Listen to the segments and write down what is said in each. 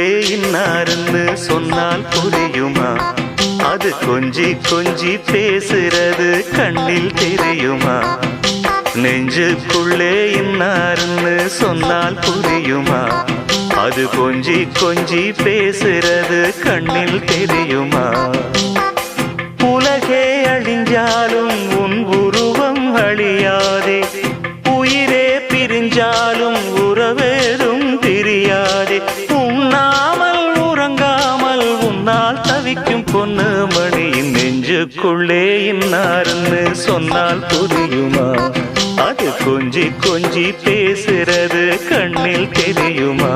நெஞ்சுக்குள்ளே இன்னாருன்னு சொன்னால் புரியுமா? அது கொஞ்சி கொஞ்சி பேசுறது கண்ணில் தெரியுமா? நெஞ்சுக்குள்ளே இன்னாருன்னு சொன்னால் புரியுமா? அது கொஞ்சி கொஞ்சி பேசுறது கண்ணில் தெரியுமா? உலகே அழிஞ்சாலும் உன் உருவம் அழியாதே, உயிரே பிரிஞ்சாலும் உறவேதும் பிரியாதே. உண்ணாமல் உறங்காமல் உன்னால் தவிக்கும் பொண்ணு மணியின் நெஞ்சுக்குள்ளே இன்னாருன்னு சொன்னால் புரியுமா? அது கொஞ்சி கொஞ்சி பேசுறது கண்ணில் தெரியுமா?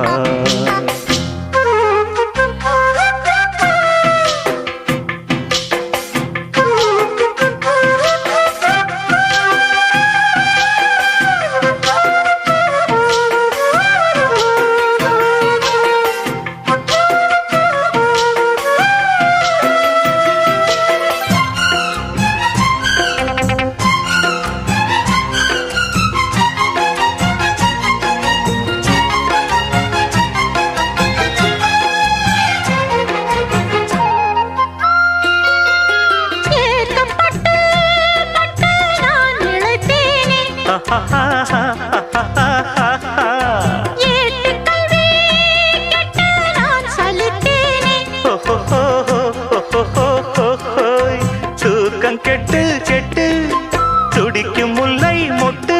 தூக்கம் கெட்டு கெட்டு துடிக்கும் முல்லை மொட்டு,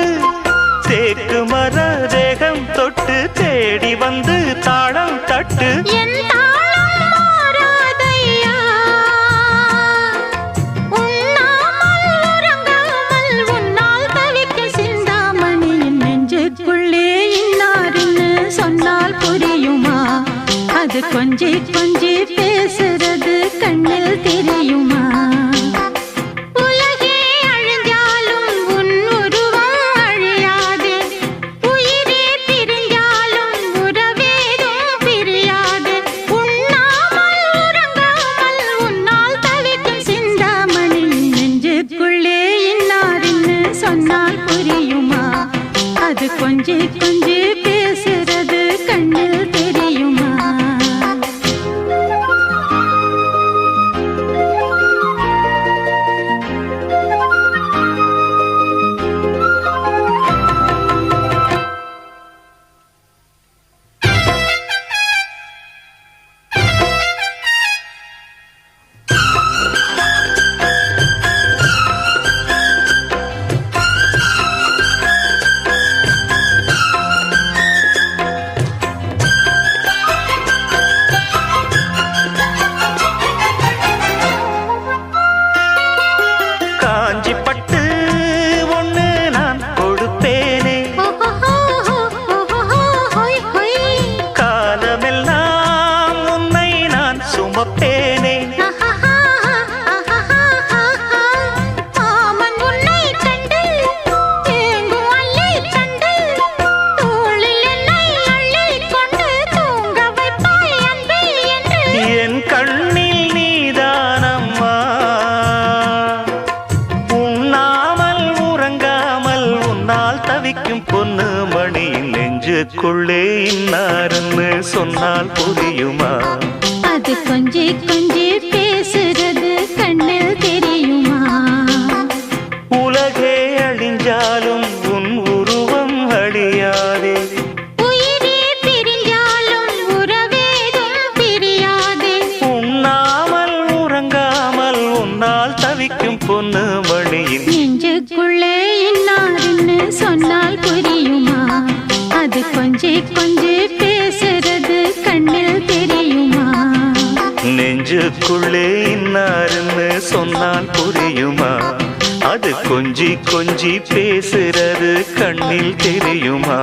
தேக்கு மர தேகம் தொட்டு தேடி வந்து தாளம் தட்டு. அது கொஞ்சி கொஞ்சி பேசுறது கண்ணில் தெரியுமா? உலகே அழிஞ்சாலும் உன் உருவம் அழியாதே, உயிரே பிரிஞ்சாலும் உறவேதும் பிரியாதே. உண்ணாமல் உறங்காமல் உன்னால் தவிக்கும் சிந்தாமணி நெஞ்சுக்குள்ளே இன்னாருன்னு சொன்னால் புரியுமா? அது கொஞ்சி கொஞ்சி பேசுறது கண்ணில் தெரியுமா? பொண்ணு மணியின் நெஞ்சுக்குள்ளே இன்னாருன்னு சொன்னால் புரியுமா? அது கொஞ்சி கொஞ்சி பேசுறது கண்ணில் தெரியுமா? உலகே அழிஞ்சாலும் உன் உருவம் அழியாதே, உயிரே பிரிஞ்சாலும் உறவேதும் பிரியாதே. உண்ணாமல் உறங்காமல் உன்னால் தவிக்கும் பொண்ணு மணியின் நெஞ்சுக்குள்ளே இன்னாருன்னு சொன்னால் புரியுமா? அது கொஞ்சி கொஞ்சி பேசுறது கண்ணில் தெரியுமா? நெஞ்சுக்குள்ளே இன்னாருன்னு சொன்னால் புரியுமா? அது கொஞ்சி கொஞ்சி பேசுறது கண்ணில் தெரியுமா?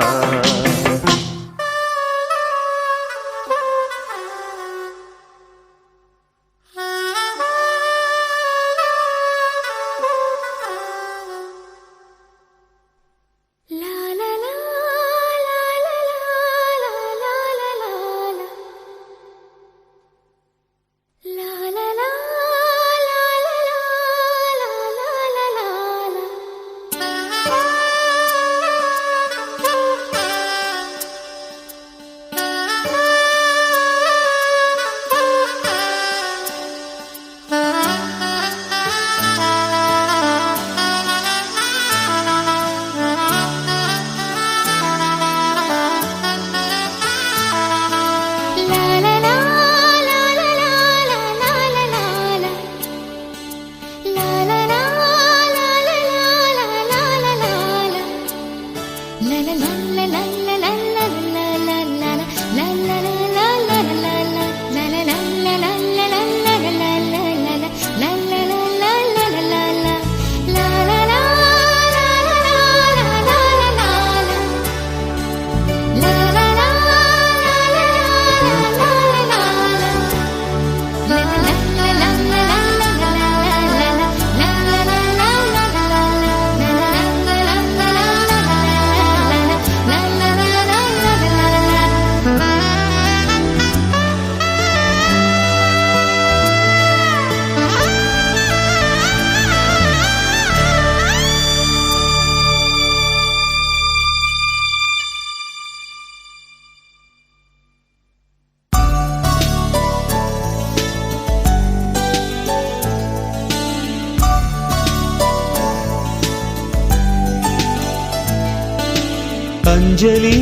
அஞ்சலி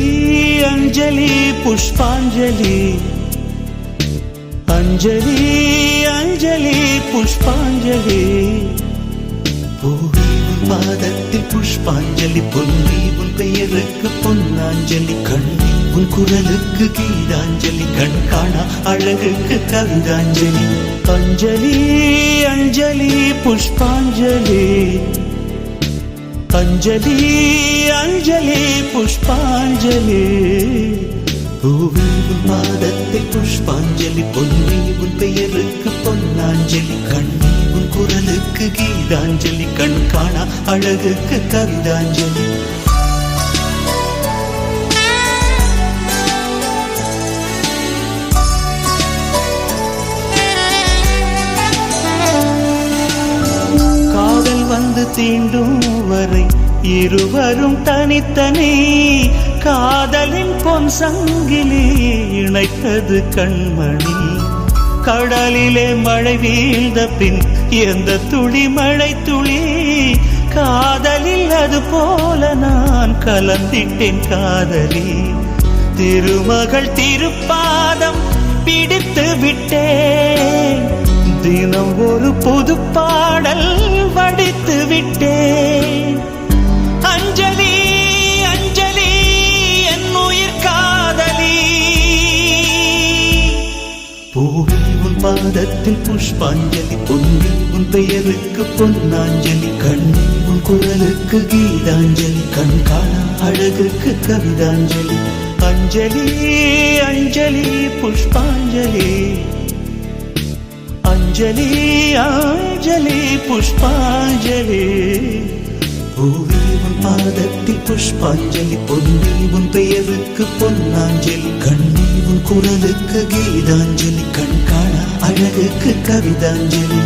அஞ்சலி புஷ்பாஞ்சலி அஞ்சலி அஞ்சலி புஷ்பாஞ்சலி பூவி உன் பாதத்தில் புஷ்பாஞ்சலி பொன்னி உன் பெயருக்கு பொன்னாஞ்சலி கண்ணி உன் குரலுக்கு கீதாஞ்சலி கண் காணா அழகுக்கு கவிதாஞ்சலி அஞ்சலி அஞ்சலி புஷ்பாஞ்சலி அஞ்சலி அஞ்சலி புஷ்பாஞ்சலி பூவி உன் பாதத்தில் புஷ்பாஞ்சலி பொன்னி உன் பெயருக்கு பொன்னாஞ்சலி கண்ணி உன் குரலுக்கு கீதாஞ்சலி கண் காணா அழகுக்கு கவிதாஞ்சலி காதல் வந்து தீண்டும் வரை இருவரும் தனித்தனி காதலின் பொன் சங்கிலி இணைத்தது கண்மணி கடலிலே மழை வீழ்ந்த பின் எந்த துளி மழை துளி காதலில் அது போல நான் கலந்திட்டேன் காதலி திருமகள் திருப்பாதம் பிடித்து விட்டேன் தினம் ஒரு புது பாடல் வடித்து விட்டேன் அஞ்சலி அஞ்சலி என் உயிர் காதலி பூவி உன் பாதத்தில் புஷ்பாஞ்சலி பொன்னி உன் பெயருக்கு பொன்னாஞ்சலி கண்ணி உன் குரலுக்கு கீதாஞ்சலி கண் காணா அழகுக்கு கவிதாஞ்சலி அஞ்சலி அஞ்சலி புஷ்பாஞ்சலி அஞ்சலி அஞ்சலி புஷ்பாஞ்சலி பூவி உன் பாதத்தில் புஷ்பாஞ்சலி பொன்னி உன் பெயருக்கு பொன்னாஞ்சலி கண்ணி உன் குரலுக்கு கீதாஞ்சலி கண் காணா அழகுக்கு கவிதாஞ்சலி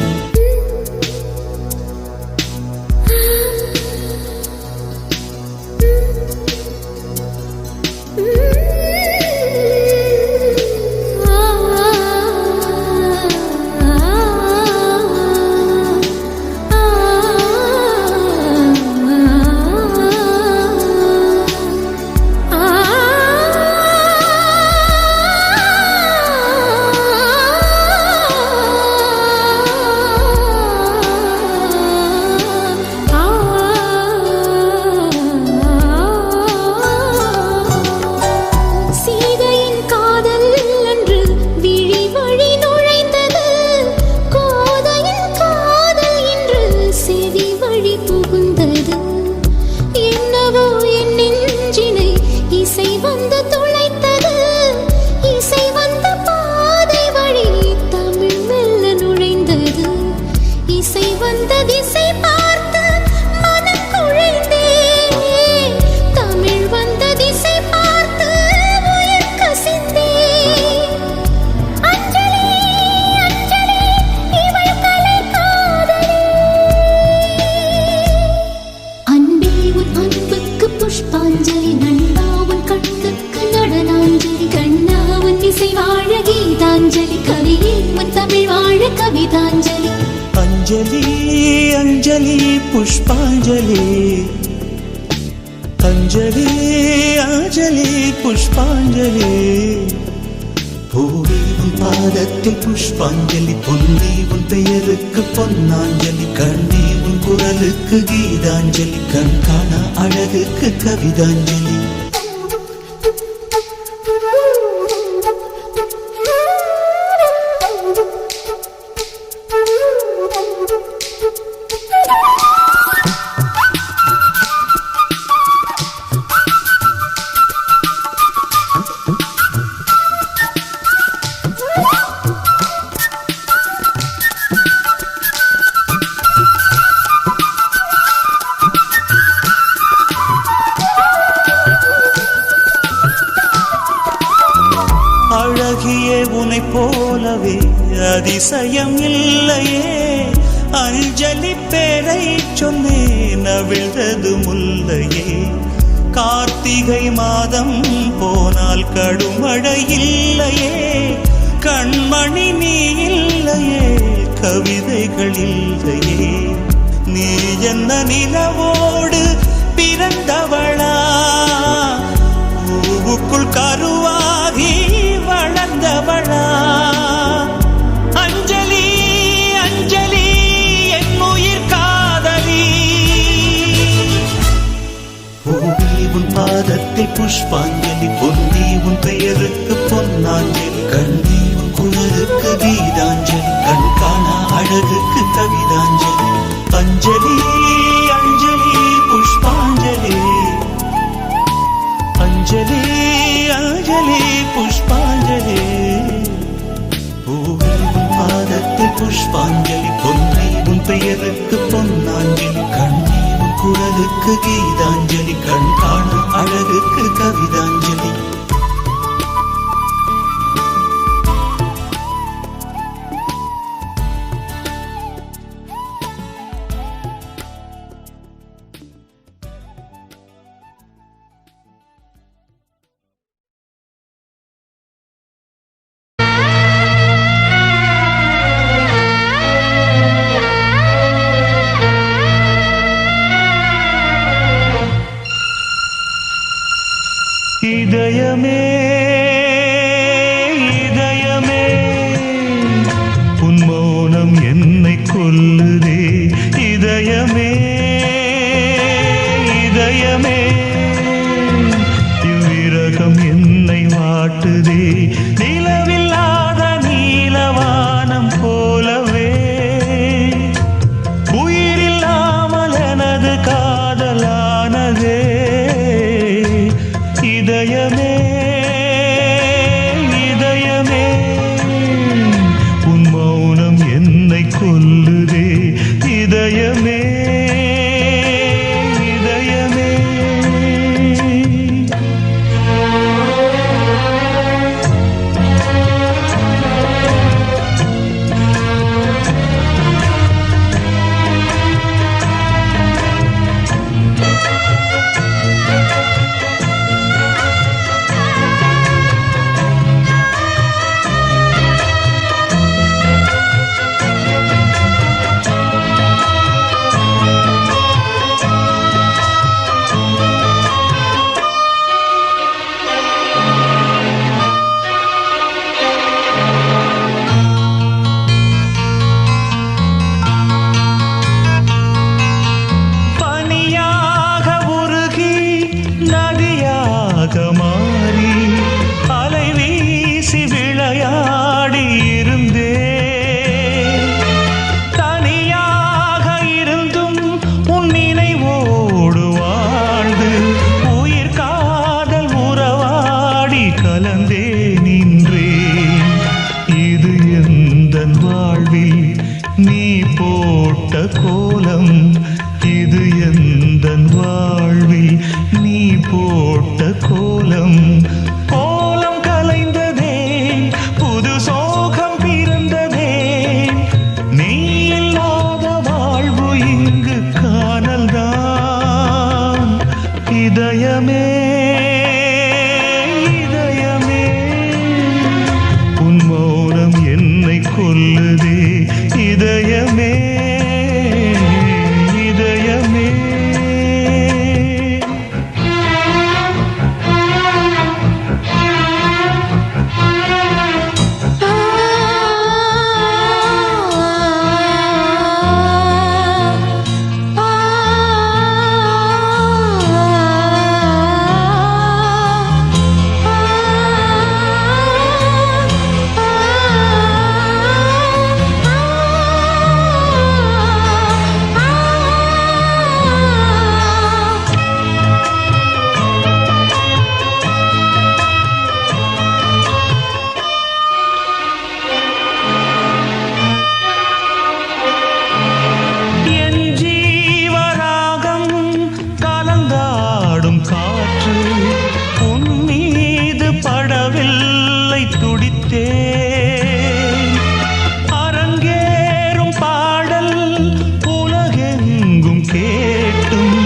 அஞ்சலி அஞ்சலி புஷ்பாஞ்சலி அஞ்சலி அஞ்சலி புஷ்பாஞ்சலி பூவி உன் பாதத்தில் புஷ்பாஞ்சலி பொன்னி உன் பெயருக்கு பொன்னாஞ்சலி கண்ணி உன் குரலுக்கு கீதாஞ்சலி கண் காணா அழகுக்கு கவிதாஞ்சலி அழகியே உனை போலவே அதிசயம் இல்லையே அஞ்சலி பேரை சொன்னேன் அவிழ்ந்தது முல்லையே கார்த்திகை மாதம் போனால் கடுமழை இல்லையே கண்மணி நீ இல்லையே கவிதைகள் இல்லையே நீ என்ன நிலவோடு பிறந்தவளா புஷ்பாஞ்சலி பொன்னி உன் பெயருக்கு பொன்னாஞ்சலி கண்ணி உன் குரலுக்கு கீதாஞ்சலி கண் காணா அழகுக்கு கவிதாஞ்சலி அஞ்சலி அஞ்சலி புஷ்பாஞ்சலி அஞ்சலி அஞ்சலி புஷ்பாஞ்சலி பூவே உன் பாதத்தில் புஷ்பாஞ்சலி பொன்னி உன் பெயருக்கு பொன்னாஞ்சலி கண்ணி உன் குரலுக்கு கீதாஞ்சலி கண் காணா அழகுக்கு கவிதாஞ்சலி இதயமே இதயமே உன் மௌனம் என்னை கொல்லுதே இதயமே இதயமே இவ்விரகம் என்னை வாட்டுதே நிலவில்லாத நீலவானம் போலவே உயிரில்லாமல் எனது காதலானதே இதயமே இதயமே உன் மௌனம் என்னை கொல்லுதே இதயமே இதயமே மாறி அலை வீசி விளையாடி இருந்தே தனியாக இருந்தும் உன் நினைவோடு வாழ்ந்து உயிர் காதல் உறவாடி கலந்தே நின்றேன் இது எந்தன் வாழ்வில் நீ போட்ட கோலம் இது எந்தன் வாழ்வில் நீ போட்ட கோலம் கோலம் கலைந்ததே புது சோகம் பிறந்ததே நீ இல்லாத வாழ்வு இங்கு காணல்தான் இதயமே இதயமே உன் மௌனம் என்னை கொல்லுதே இதயமே இதயமே அரங்கேறும் பாடல் உலகெங்கும் கேட்டும்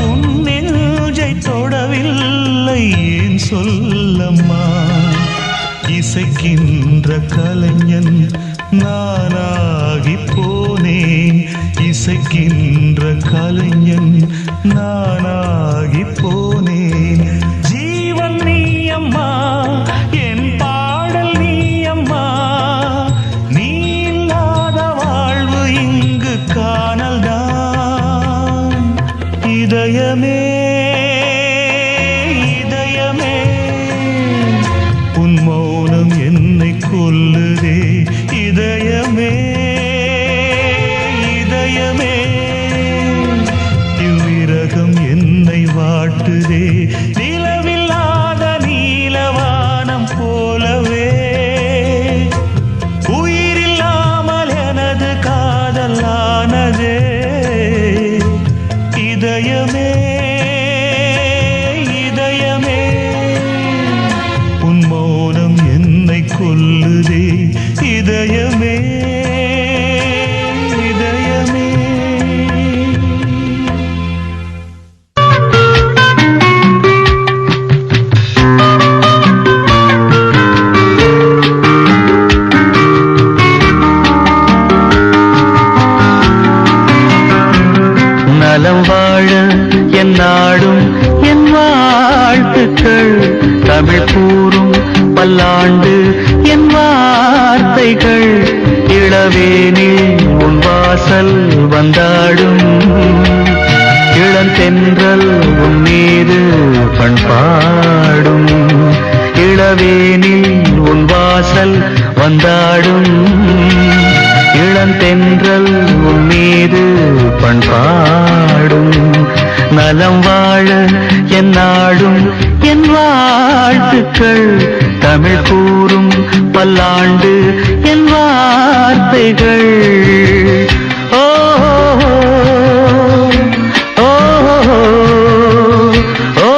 உன் நெஞ்சை தொடவில்லை ஏன் சொல்லம்மா இசைக்கின்ற கலைஞன் நானாகி போனேன் இசைக்கின்ற கலைஞன் நானாகி போனேன் ஜீவன் நீ அம்மா என் பாடல் நீ அம்மா நீ இல்லாத வாழ்வு இங்கு காணல்தான் இதயமே இதயமே கொல்லுதே இதயமே இதயமே இவ்விரகம் என்னை வாட்டுதே நிலவில்லாத நீலவானம் போலவே உயிரில்லாமல் எனது காதலானதே இதயமே இதயமே உன் மௌனம் என்னை கொல்லுதே இதயமே இதயமே நலம் வாழ என் நாடும் என் வாழ்த்துக்கள் தமிழ் கூறும் பல்லாண்டு என் வார்த்தைகள் இளவேனில் உன் வாசல் வந்தாடும் இளந்தென்றல் உன் மீது பண்பாடும் இளவேனில் உன் வாசல் வந்தாடும் இளந்தென்றல் உன் மீது பண்பாடும் நலம் வாழ என் நாடும் என் வாழ்த்துக்கள் தமிழ் கூறும் பல்லாண்டு என் வார்த்தைகள் ஓ ஓ ஓ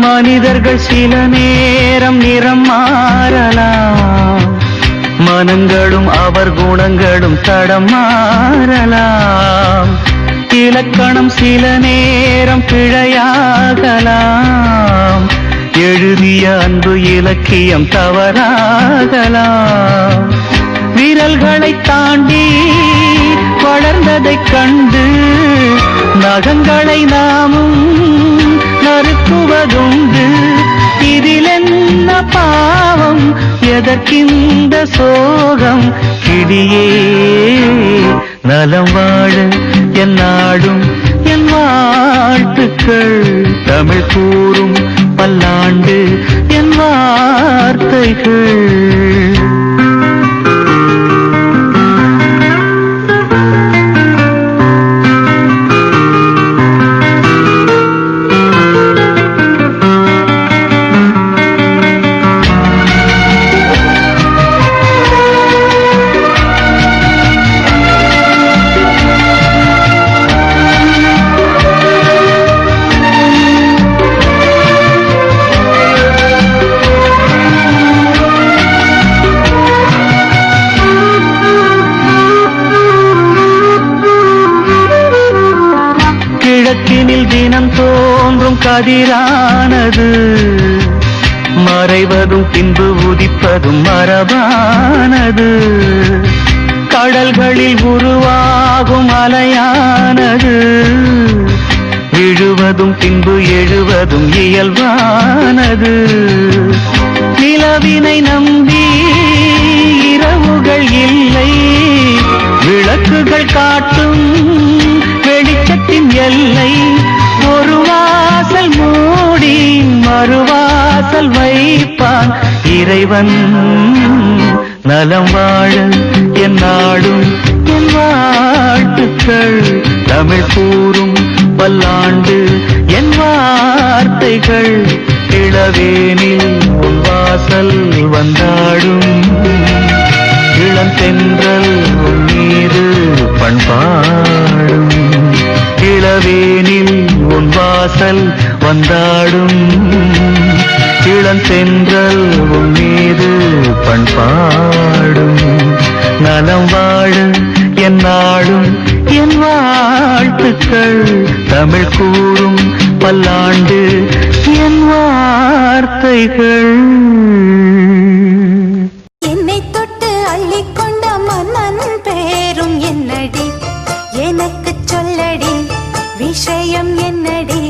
மனிதர்கள் சில நேரம் நிறம் மாறலாம் மனங்களும் அவர் குணங்களும் தடம் மாறலாம் இலக்கணம் சில நேரம் பிழையாகலாம் எழுதிய அன்பு இலக்கியம் தவறாகலாம் விரல்களை தாண்டி வளர்ந்ததைக் கண்டு நகங்களை நாமும் நறுக்குவதுண்டு இதில் என்ன பாவம் எதற்கிந்த சோகம் கிடியே நலம் வாழ என் நாடும் என் வாழ்த்துக்கள் தமிழ் கூறும் பல்லாண்டு என் வார்த்தைகள் கிழக்கினில் தினம் தோன்றும் கதிரானது மறைவதும் பின்பு உதிப்பதும் மரபானது கடல்களில் உருவாகும் அலையானது விழுவதும் பின்பு எழுவதும் இயல்பானது நிலவினை நம்பி இரவுகள் இல்லை விளக்குகள் காட்டும் வெளிச்சத்தின் எல்லை ஒரு வாசல் மூடி மறுவாசல் வைப்பான் இறைவன் நலம் வாழ என் நாடும் என் வாழ்த்துக்கள் தமிழ் கூறும் பல்லாண்டு என் வார்த்தைகள் இளவேனில் உன் வாசல் வந்தாடும் இளந்தென்றல் உன் மீது பண்பாடும் இளவேனில் உன் வாசல் வந்தாடும் இளந்தென்றல் உன் மீது பண்பாடும் நலம் வாழ என் நாடும் என் வாழ்த்துக்கள் தமிழ் கூறும் பல்லாண்டு என் வார்த்தைகள். என்னை தொட்டு அள்ளிக்கொண்ட மன்னன் பேரும் என்னடி எனக்கு சொல்லடி விஷயம் என்னடி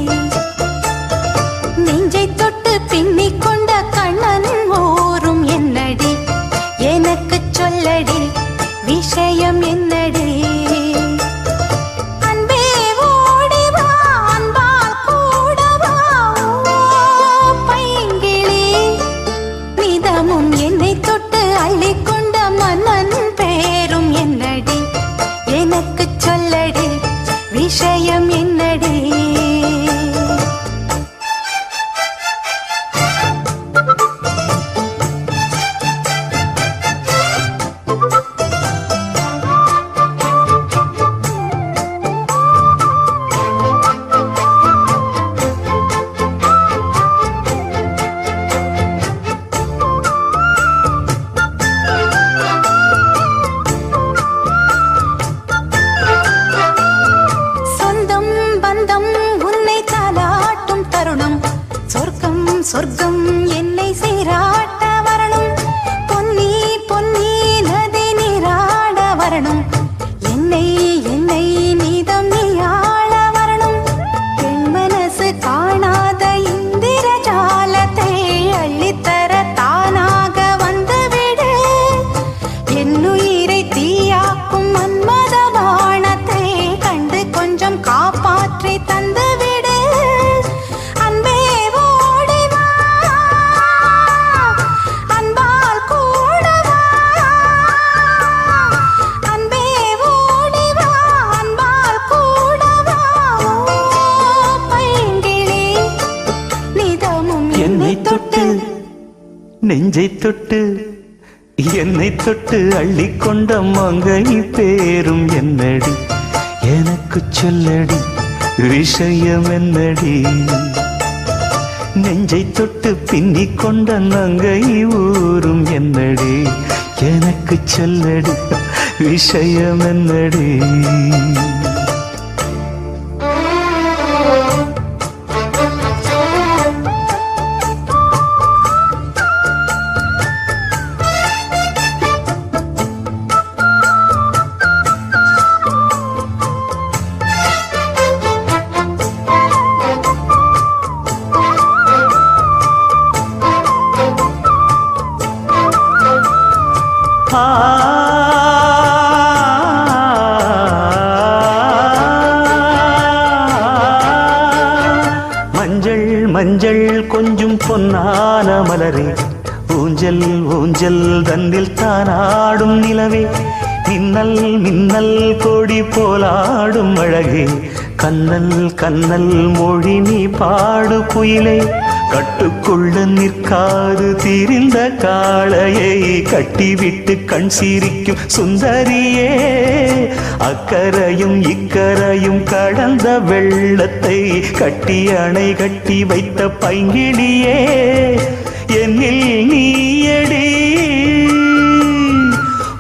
நெஞ்சை தொட்டு பின்னிக் கொண்ட கண்ணன் ஊரும் என்னடி எனக்கு சொல்லடி விஷயம் என்னடி அன்பே ஓடி வா அன்பால் கூட வா பைங்கிளி நிதமும் என்னை தொட்டு அள்ளிக்கொண்ட மன்னன் பேரும் என்னடி எனக்கு சொல்லடி விஷயம் என்னடி சொர்க்கம் என்னை சீராட்ட வரணும் பொன்னி பொன்னி நதி நீராட வரணும் என்னை என்னை நீதம் நீயாள வரணும் பெண் மனசு காணாத இந்திர ஜாலத்தை அள்ளித்தர தானாக வந்துவிடு என்னுயிரை தீயாக்கும் மன்மத வானத்தை கண்டு கொஞ்சம் காப்பாற்றி தந்துவிடு நெஞ்சை தொட்டு என்னை தொட்டு அள்ளிக்கொண்ட மங்கை பேரும் என்னடி எனக்கு சொல்லடி விஷயம் என்னடி நெஞ்சை தொட்டு பின்னிக் கொண்ட நங்கை ஊரும் என்னடி எனக்கு சொல்லடி விஷயம் என்னடி மஞ்சள் மஞ்சள் கொஞ்சம் பொன்னான மலரே ஊஞ்சல் ஊஞ்சல் தன்னில் தானாடும் நிலவே மின்னல் மின்னல் கொடி போலாடும் அழகே கண்ணல் கண்ணல் மொழி நீ பாடு குயிலே கட்டுக்குள்ள நிற்காது தீரிந்த காளையை கட்டிவிட்டு கண் சிரிக்கும் சுந்தரியே அக்கரையும் இக்கரையும் கடந்த வெள்ளத்தை கட்டி அணை கட்டி வைத்த பைங்கிளியே என்னில் நீயடி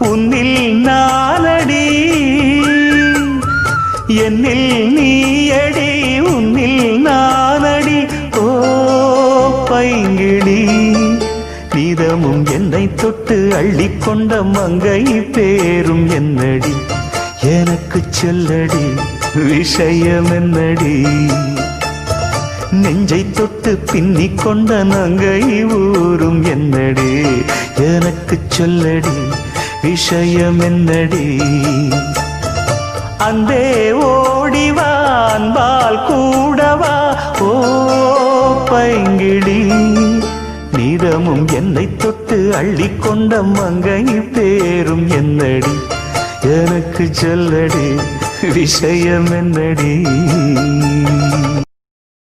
உன்னில் நானடி என்னில் நீயடி உன்னில் நானடி ஓ பைங்கிளி நீதமும் என்னை தொட்டு அள்ளிக்கொண்ட மங்கை பேரும் என்னடி எனக்கு சொல்லடி விஷயம் என்னடி நெஞ்சை தொட்டு பின்னிக் கொண்ட நங்கை ஊரும் என்னடி எனக்கு சொல்லடி விஷயம் என்னடி அன்பே ஓடிவா அன்பால் கூடவா ஓ பைங்கிளி நீதமும் என்னை தொட்டு அள்ளிக்கொண்ட மங்கை பேரும் என்னடி எனக்கு சொல்லடி விஷயம் என்னடி